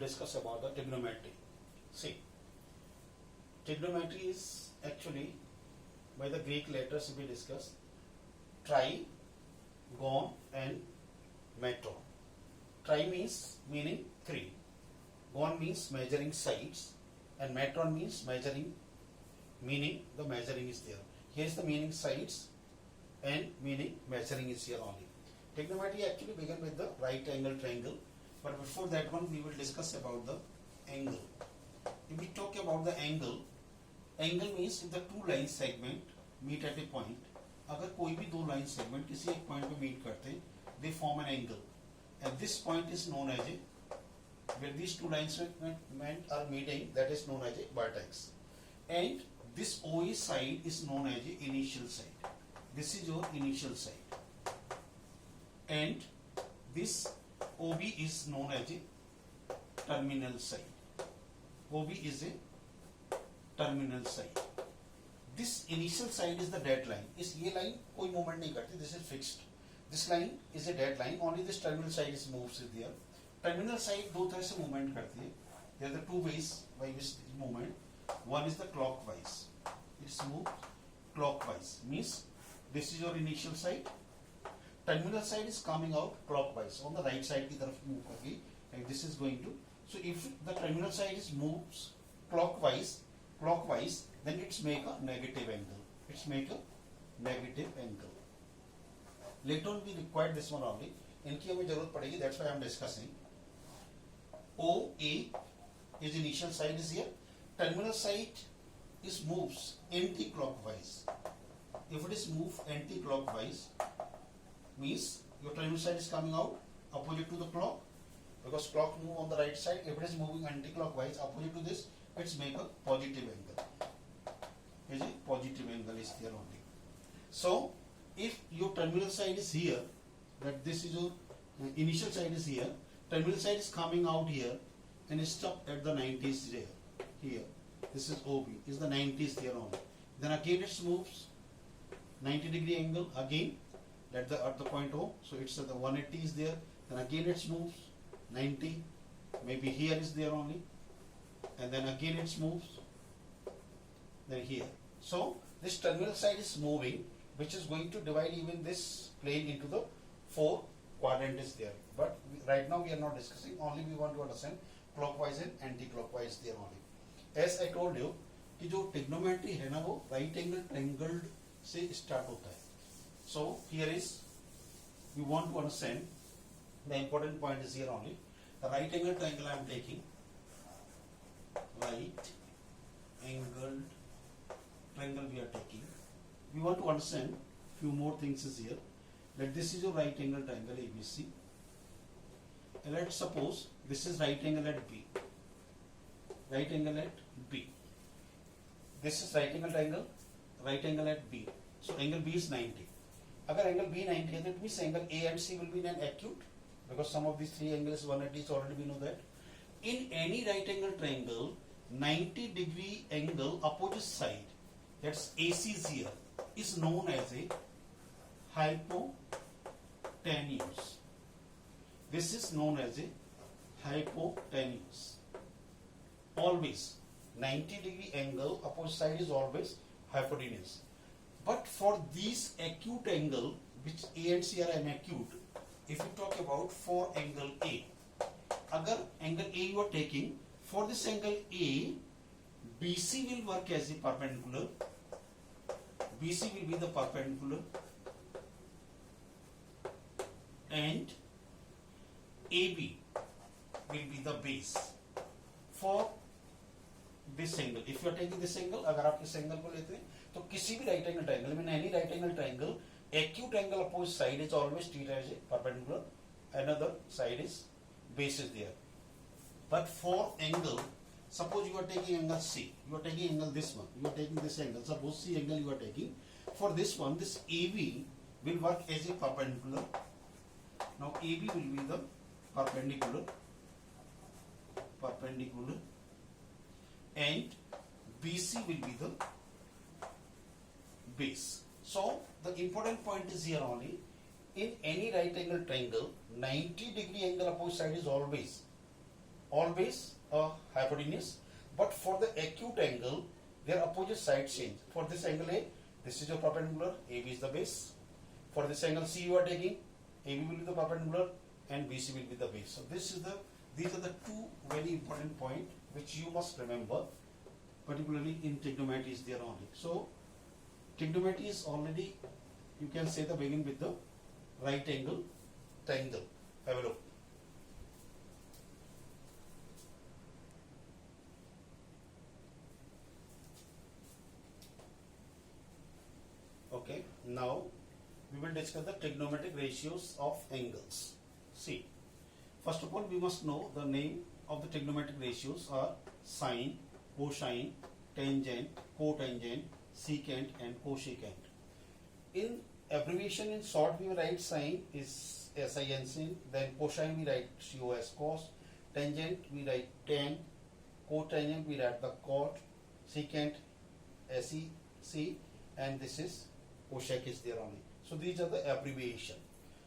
discuss about the trigonometry. See, trigonometry is actually by the Greek letters we discuss tri, gon and metron. Tri means meaning three, gon means measuring sides, and metron means measuring, meaning the measuring is there. Here is the meaning sides and meaning measuring is here only. Trigonometry actually began with the right angle triangle, but before that one we will discuss about the angle. If we talk about the angle, angle means if the two line segment meet at a point, अगर कोई भी दो line segment किसी एक point पे meet करते हैं, they form an angle, and this point is known as a, where these two line segment are meeting, that is known as a vertex, and this OA side is known as a initial side. This is your initial side, and this OB is known as a terminal side. OB is a terminal side. This initial side is the dead line. इस ये line कोई movement नहीं करती. This is fixed. This line is a dead line. Only this terminal side is moves there. Terminal side दो तरह से movement करती है. There are the two ways by which it movement. One is the clockwise. It's moved clockwise. Means this is your initial side. Terminal side is coming out clockwise. On the right side की तरफ move करके, and this is going to. So if the terminal side is moves clockwise, then it's make a negative angle. It's make a negative angle. Later on we require this one only. इनकी हमें जरूरत पड़ेगी. That's why I am discussing. OA is initial side is here. Terminal side is moves anti-clockwise. If it is move anti-clockwise, means your terminal side is coming out opposite to the clock, because clock move on the right side. If it is moving anti-clockwise opposite to this, it's make a positive angle. Is a positive angle is there only. So if your terminal side is here, that this is your initial side is here, terminal side is coming out here and stop at the 90s there. Here, this is OB, is the 90s there only. Then again it moves 90-degree angle again at the point O. So it's at the 180 is there. Then again it moves 90. Maybe here is there only, and then again it moves. Then here. So this terminal side is moving, which is going to divide even this plane into the four quadrants there. But right now we are not discussing. Only we want to understand clockwise and anti-clockwise there only. As I told you, कि जो trigonometry है ना वो right angle triangle से start होता है. So here is, we want to understand the important point is here only. The right angle triangle I am taking. Right angled triangle we are taking. We want to understand few more things is here. That this is your right angle triangle ABC. And let's suppose this is right angle at B. Right angle at B. This is right angle at B. So angle B is 90. अगर angle B 90 है, that means angle A and C will be an acute, because some of these three angles 180 is already we know that. In any right angle triangle, 90-degree angle opposite side, that's AC is here, is known as a hypotenuse. This is known as a hypotenuse. Always 90-degree angle opposite side is always hypotenuse. But for these acute angle, which A and C are an acute, if you talk about for angle A, अगर angle A you are taking, for this angle A, BC will work as a perpendicular. BC will be the perpendicular, and AB will be the base for this angle. If you are taking this angle, अगर आप इस angle को लेते हैं, तो किसी भी right angle triangle में, any right angle triangle, acute angle opposite side is always treated as a perpendicular. Another side is base is there. But for angle, suppose you are taking angle C, you are taking angle this one, you are taking this angle. Suppose C angle you are taking. For this one, this AB will work as a perpendicular. Now AB will be the perpendicular, and BC will be the base. So the important point is here only. In any right angle triangle, 90-degree angle opposite side is always a hypotenuse, but for the acute angle, their opposite sides change. For this angle A, this is your perpendicular, AB is the base. For this angle C you are taking, AB will be the perpendicular and BC will be the base. So these are the two very important points which you must remember, particularly in trigonometry is there only. So trigonometry is already, you can say, the begin with the right angle triangle. Have a look. Okay, now we will discuss the trigonometric ratios of angles. See, first of all, we must know the name of the trigonometric ratios are sine, cosine, tangent, cotangent, secant and cosecant. In abbreviation, in short, we write sine is sin, then cosine we write co as cos, tangent we write tan, cotangent we write the cot, secant sec, and this is cosec is there only. So these are the abbreviation.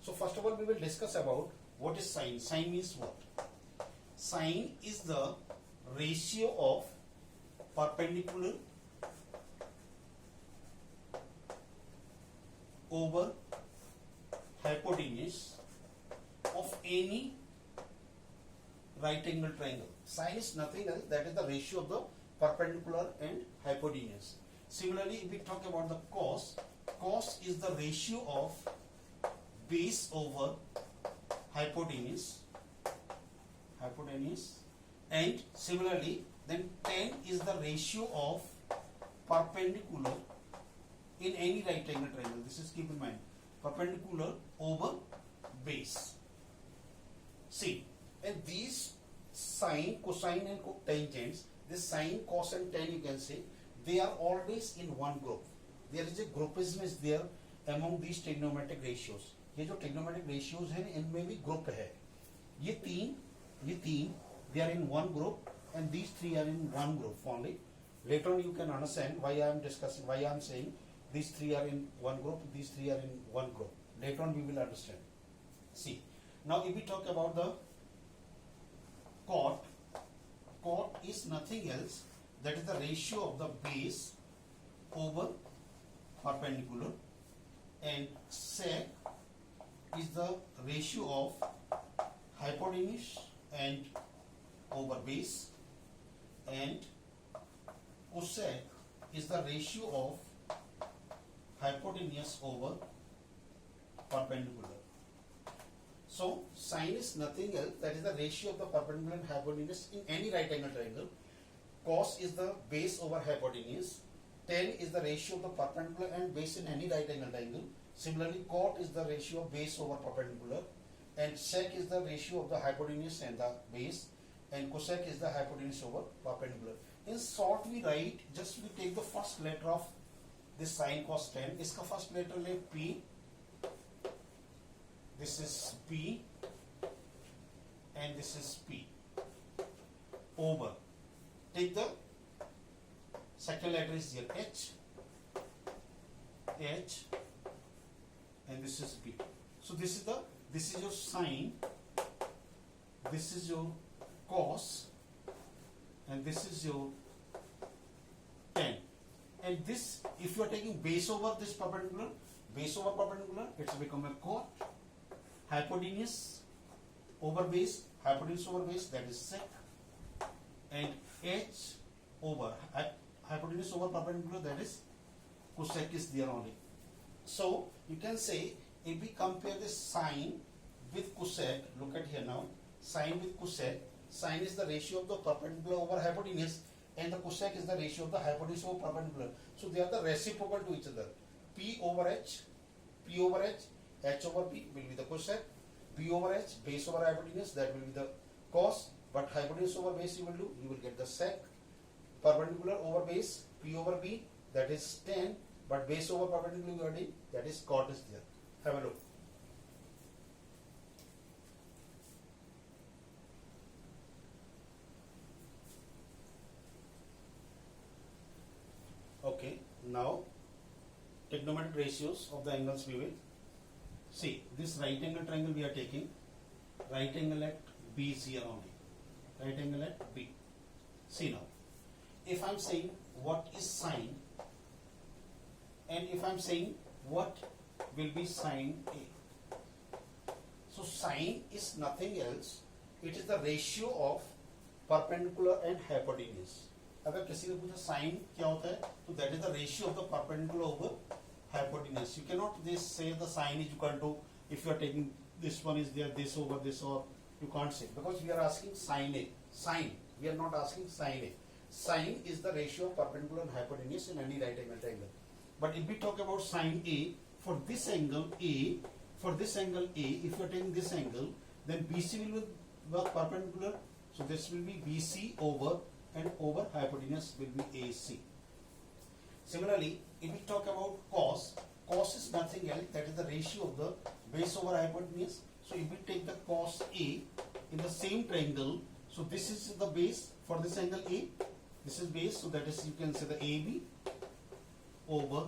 So first of all, we will discuss about what is sine. Sine means what? Sine is the ratio of perpendicular over hypotenuse of any right angle triangle. Sine is nothing else, that is the ratio of the perpendicular and hypotenuse. Similarly, if we talk about the cos, cos is the ratio of base over hypotenuse, and similarly then tan is the ratio of perpendicular in any right angle triangle. This is, keep in mind, perpendicular over base. See, and these sine, cosine and tangents, this sine, cos and tan, you can say, they are always in one group. There is a groupism is there among these trigonometric ratios. ये जो trigonometric ratios हैं इनमें भी group है. ये तीन they are in one group and these three are in one group only. Later on you can understand why I am saying these three are in one group, these three are in one group. Later on we will understand. See, now if we talk about the cot is nothing else, that is the ratio of the base over perpendicular, and sec is the ratio of hypotenuse and over base, and cosec is the ratio of hypotenuse over perpendicular. So sine is nothing else, that is the ratio of the perpendicular and hypotenuse in any right angle triangle. Cos is the base over hypotenuse. Tan is the ratio of the perpendicular and base in any right angle triangle. Similarly, cot is the ratio of base over perpendicular, and sec is the ratio of the hypotenuse and the base, and cosec is the hypotenuse over perpendicular. In short, we write, just we take the first letter of this sine cos tan. इसका first letter ले P. This is P, and this is P. Over. Take the second letter is here H, and this is P. So this is your sine, this is your cos, and this is your tan. And this, if you are taking base over this perpendicular, it's become a cot. Hypotenuse over base, that is sec, and H over hypotenuse over perpendicular, that is cosec is there only. So you can say, if we compare this sine with cosec, look at here now, sine with cosec, sine is the ratio of the perpendicular over hypotenuse, and the cosec is the ratio of the hypotenuse over perpendicular. So they are the reciprocal to each other. P over H, H over P will be the cosec, P over H, base over hypotenuse, that will be the cos, but hypotenuse over base you will get the sec, perpendicular over base, P over B, that is tan, but base over perpendicular, that is cot is there. Have a look. Okay, now trigonometric ratios of the angles we will see. This right angle triangle we are taking, right angle at B is here only. right angle at B. See now, if I'm saying what is sine, and if I'm saying what will be sine A. So sine is nothing else, it is the ratio of perpendicular and hypotenuse. अगर किसी ने पूछा sign क्या होता है, तो that is the ratio of the perpendicular over hypotenuse. You cannot just say the sine is equal to, if you are taking this one is there, this over this, or you can't say, because we are asking sine A. Sine, we are not asking sine A. Sine is the ratio of perpendicular and hypotenuse in any right angle triangle. But if we talk about sine A, for this angle A, if you are taking this angle, then BC will be perpendicular. So this will be BC over, and over hypotenuse will be AC. Similarly, if we talk about cos, cos is nothing else, that is the ratio of the base over hypotenuse. So if we take the cos A in the same triangle, so this is the base for this angle A, this is base, so that is, you can say the AB over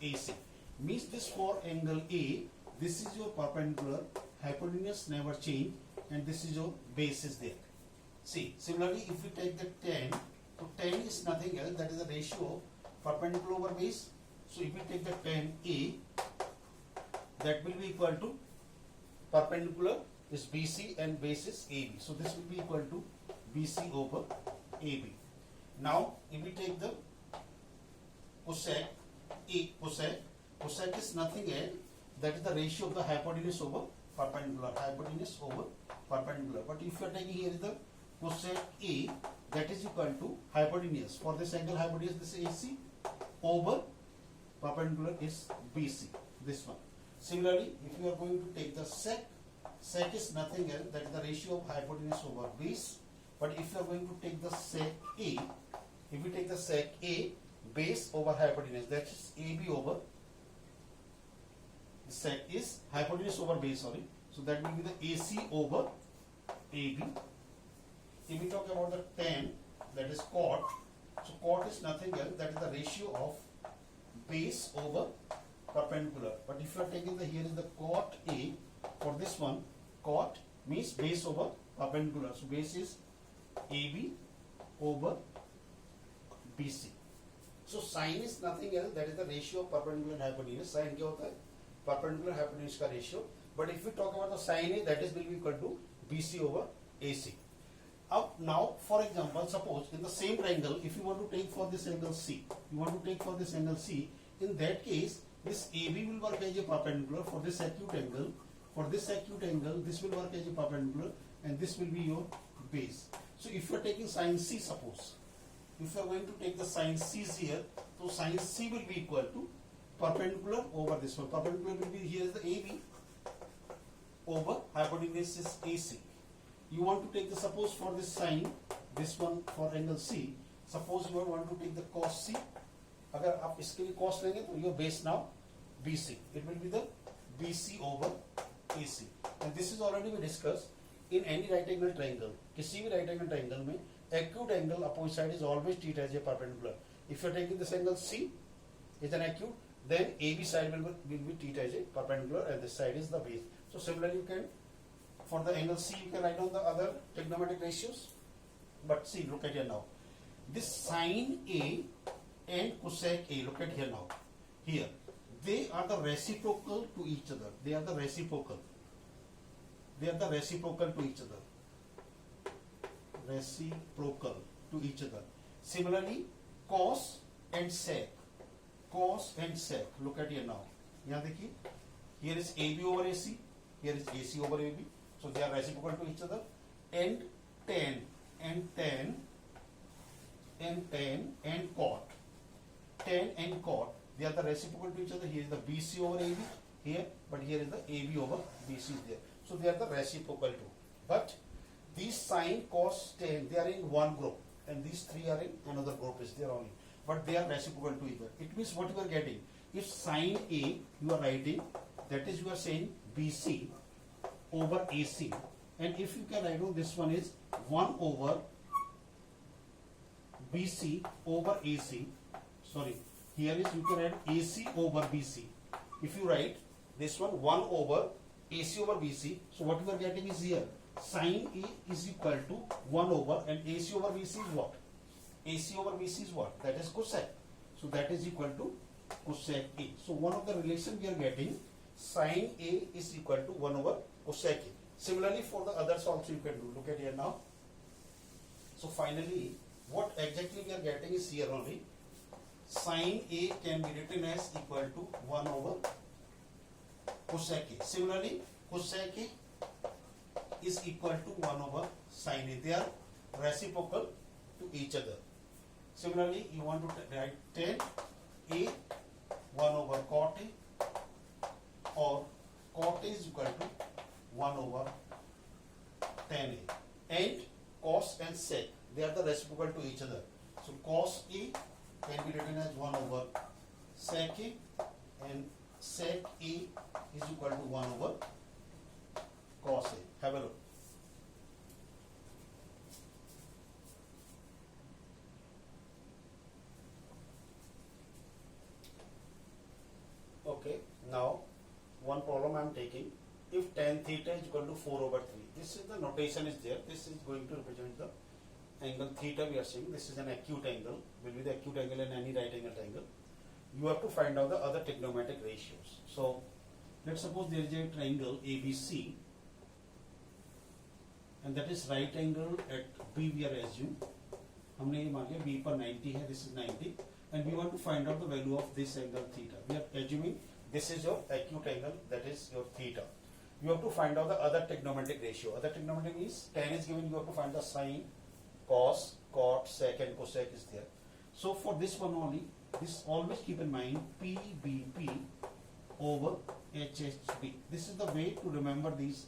AC. Means this for angle A, this is your perpendicular, hypotenuse never change, and this is your base is there. See, similarly, if we take the tan, so tan is nothing else, that is the ratio of perpendicular over base. So if we take the tan A, that will be equal to perpendicular is BC and base is AB. So this will be equal to BC over AB. Now, if we take the cosec A, cosec is nothing else, that is the ratio of the hypotenuse over perpendicular, hypotenuse over perpendicular. But if you are taking here the cosec A, that is equal to hypotenuse. For this angle hypotenuse, this is AC over perpendicular is BC, this one. Similarly, if you are going to take the sec, sec is nothing else, that is the ratio of hypotenuse over base. But if you are going to take the sec A, if we take the sec A, base over hypotenuse, that is AB over, sec is hypotenuse over base, sorry. So that will be the AC over AB. If we talk about the tan, that is cot. So cot is nothing else, that is the ratio of base over perpendicular. But if you are taking the, here is the cot A, for this one, cot means base over perpendicular. So base is AB over BC. So sine is nothing else, that is the ratio of perpendicular and hypotenuse. Sine क्या होता है? Perpendicular hypotenuse का ratio. But if we talk about the sine A, that is will be equal to BC over AC. Now, for example, suppose in the same triangle, if you want to take for this angle C, in that case, this AB will work as a perpendicular for this acute angle. For this acute angle, this will work as a perpendicular, and this will be your base. So if you are taking sine C, suppose, if you are going to take the sine C here, so sine C will be equal to perpendicular over this one. Perpendicular will be, here is the AB over hypotenuse is AC. You want to take the, suppose for this sine, this one for angle C, suppose you want to take the cos C. अगर आप इसके लिए cos लेंगे तो your base now BC. It will be the BC over AC. And this is already we discussed in any right angle triangle. किसी भी right angle triangle में acute angle opposite side is always treated as a perpendicular. If you are taking this angle C is an acute, then AB side will be treated as a perpendicular, and this side is the base. So similarly, you can, for the angle C, you can write down the other trigonometric ratios. But see, look at here now. This sine A and cosec A, look at here now. Here, they are the reciprocal to each other. They are the reciprocal. They are the reciprocal to each other. Reciprocal to each other. Similarly, cos and sec. Cos and sec. Look at here now. यहाँ देखिए, here is AB over AC. Here is AC over AB. So they are reciprocal to each other. And tan and cot. Tan and cot, they are the reciprocal to each other. Here is the BC over AB here, but here is the AB over BC there. So they are the reciprocal too. But these sine, cos, tan, they are in one group, and these three are in another group is there only. But they are reciprocal to each other. It means what you are getting. If sine A you are writing, that is you are saying BC over AC, and if you can write down this one is 1 over BC over AC. Sorry, here is you can write AC over BC. If you write this one 1 over AC over BC, so what you are getting is here Sine A is equal to 1 over, and AC over BC is what? AC over BC is what? That is cosec. So that is equal to cosec A. So one of the relation we are getting, sine A is equal to 1 over cosec A. Similarly for the others also you can do. Look at here now. So finally what exactly we are getting is here only. Sine A can be written as equal to 1 over cosec A. Similarly cosec A is equal to 1 over sine A. They are reciprocal to each other. Similarly, you want to write tan A 1 over cot A, or cot A is equal to 1 over tan A. And cos and sec, they are the reciprocal to each other. So cos A can be written as 1 over sec A, and sec A is equal to 1 over cos A. Have a look. Okay, now one problem I am taking. If tan theta is equal to 4 over 3, this is the notation is there. This is going to represent the angle theta we are seeing. This is an acute angle, will be the acute angle in any right angle triangle. You have to find out the other trigonometric ratios. So let's suppose there is a triangle ABC, and that is right angle at B we are assume. हमने ये मान लिया B पर 90 है, this is 90, and we want to find out the value of this angle theta. We are assuming this is your acute angle, that is your theta. You have to find out the other trigonometric ratio. Other trigonometric is tan is given, you have to find the sine, cos, cot, sec and cosec is there. So for this one only, this always keep in mind PBP over HHB. This is the way to remember these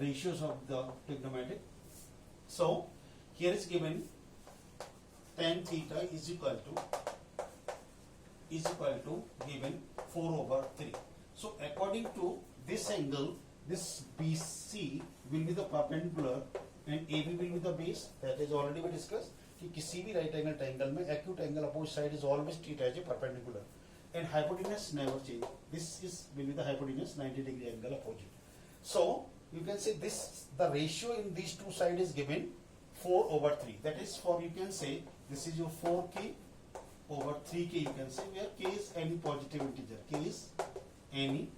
ratios of the trigonometric. So here is given tan theta is equal to given 4 over 3. So according to this angle, this BC will be the perpendicular and AB will be the base. That is already we discussed कि किसी भी right angle triangle में acute angle opposite side is always treated as a perpendicular, and hypotenuse never change. This is will be the hypotenuse 90-degree angle opposite. So you can say this, the ratio in these two sides is given 4 over 3. That is, for you can say this is your 4k over 3k, you can say, where k is any positive integer. K is any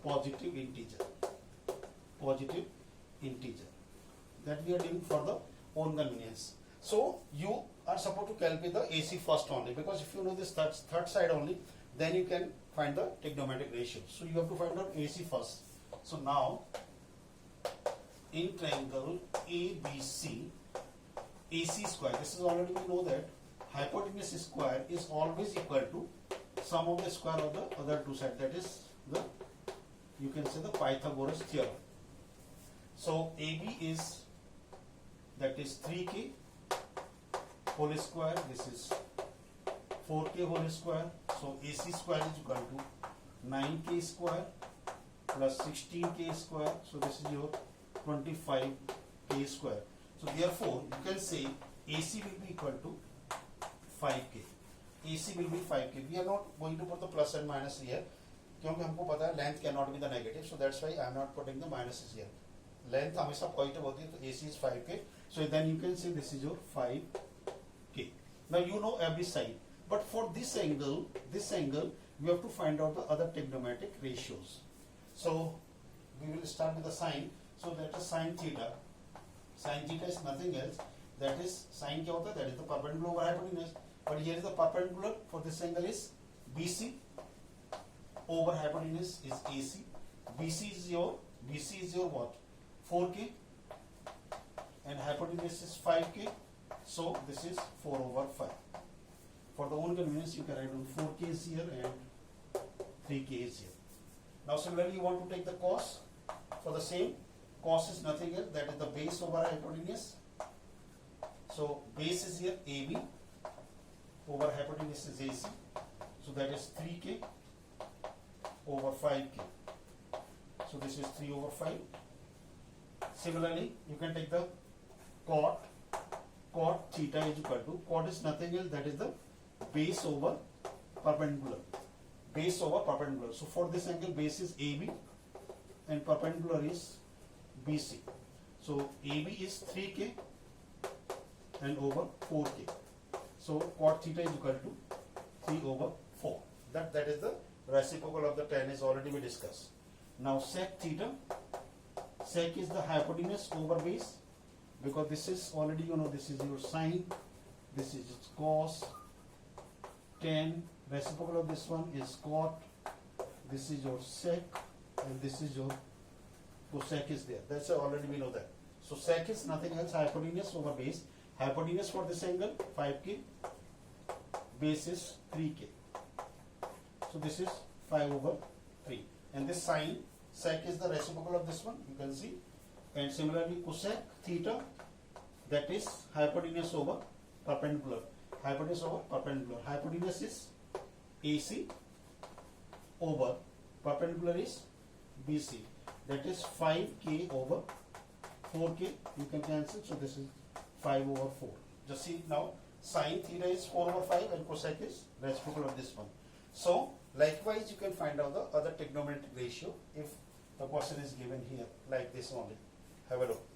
positive integer that we are doing for the own convenience. So you are supposed to calculate the AC first only, because if you know this third side only, then you can find the trigonometric ratio. So you have to find out AC first. So now in triangle ABC, AC square, this is already we know that hypotenuse square is always equal to sum of the square of the other two sides. That is the, you can say, the Pythagoras theorem. So AB is, that is 3k whole square, this is 4k whole square. So AC square is equal to 9k square plus 16k square. So this is your 25k square. So therefore you can say AC will be equal to 5k. AC will be 5k. We are not going to put the plus and minus here, क्योंकि हमको पता है length cannot be the negative. So that's why I am not putting the minuses here. Length हमेशा positive होती है, तो AC is 5k. So then you can say this is your 5k. Now you know every side, but for this angle, you have to find out the other trigonometric ratios. So we will start with the sine. So that is sine theta. Sine theta is nothing else. That is sine क्या होता है? That is the perpendicular over hypotenuse. But here is the perpendicular for this angle is BC over hypotenuse is AC. BC is your what? 4k, and hypotenuse is 5k. So this is 4 over 5. For the own convenience, you can write down 4k is here and 3k is here. Now similarly, you want to take the cos. For the same, cos is nothing else, that is the base over hypotenuse. So base is here AB over hypotenuse is AC. So that is 3k over 5k. So this is 3 over 5. Similarly, you can take the cot. Cot theta is equal to, cot is nothing else, that is the base over perpendicular. Base over perpendicular. So for this angle, base is AB and perpendicular is BC. So AB is 3k and over 4k. So cot theta is equal to 3 over 4. That is the reciprocal of the tan is already we discussed. Now sec theta, sec is the hypotenuse over base, because this is already this is your sine, this is cos, tan, reciprocal of this one is cot, this is your sec, and this is your cosec is there. That's already we know that. So sec is nothing else, hypotenuse over base. Hypotenuse for this angle 5k, base is 3k. So this is 5 over 3. And this sine, sec is the reciprocal of this one, you can see. And similarly cosec theta, that is hypotenuse over perpendicular. Hypotenuse over perpendicular. Hypotenuse is AC over perpendicular is BC. That is 5k over 4k. You can cancel. So this is 5 over 4. Just see now, sine theta is 4 over 5 and cosec is reciprocal of this one. So likewise you can find out the other trigonometric ratio if the question is given here like this only. Have a look.